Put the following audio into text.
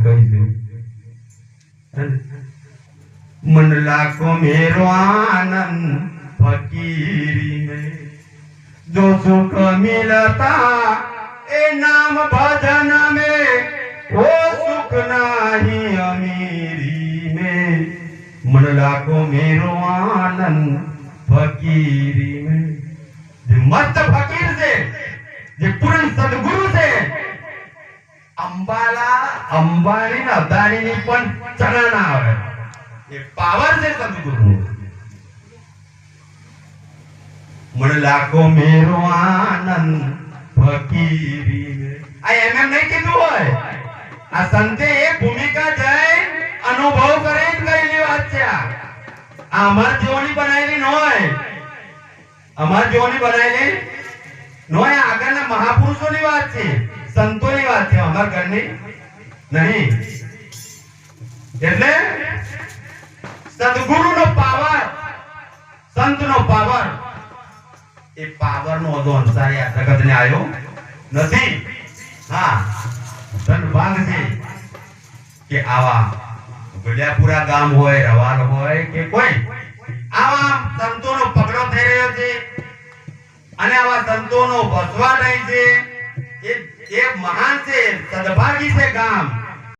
કહી દે मन लाखो मेरो आनंद फकीरी में जो सुख मिलता ए नाम भजन में वो सुख नहीं अमीरी में मन लाखो मेरो आनंद फकीरी में જે મસ્ત ફકીર છે જે પૂર્ણ સદગુરુ છે અંબાણી ના અદાણી ની પણ ચણા ના આવે ये पावर से सदगुरु मन लाखो मेरो आनंद फकीरी में आ एम नहीं कीधु होय आ संते एक भूमिका जाय अनुभव करे करेली વાત છે આ અમાર જીવની બનાવેલી ન હોય અમાર જીવની બનાવેલી ન હોય આગળના મહાપુરુષોની વાત છે સંતોની વાત છે અમાર ઘરની નહીં એટલે सदगुरु नो पावर संत नो पावर ए पावर नो अदो अंसारी आ जगत ने आयो नथी हां धनभाग छे के आवा गलियापुरा गाम होय रवाल होय के कोई आवा संतो नो पगड़ो થઈ રહ્યો છે અને આવા સંતો નો બસવા રહી છે એ મહાન છે સદભાગી છે ગામ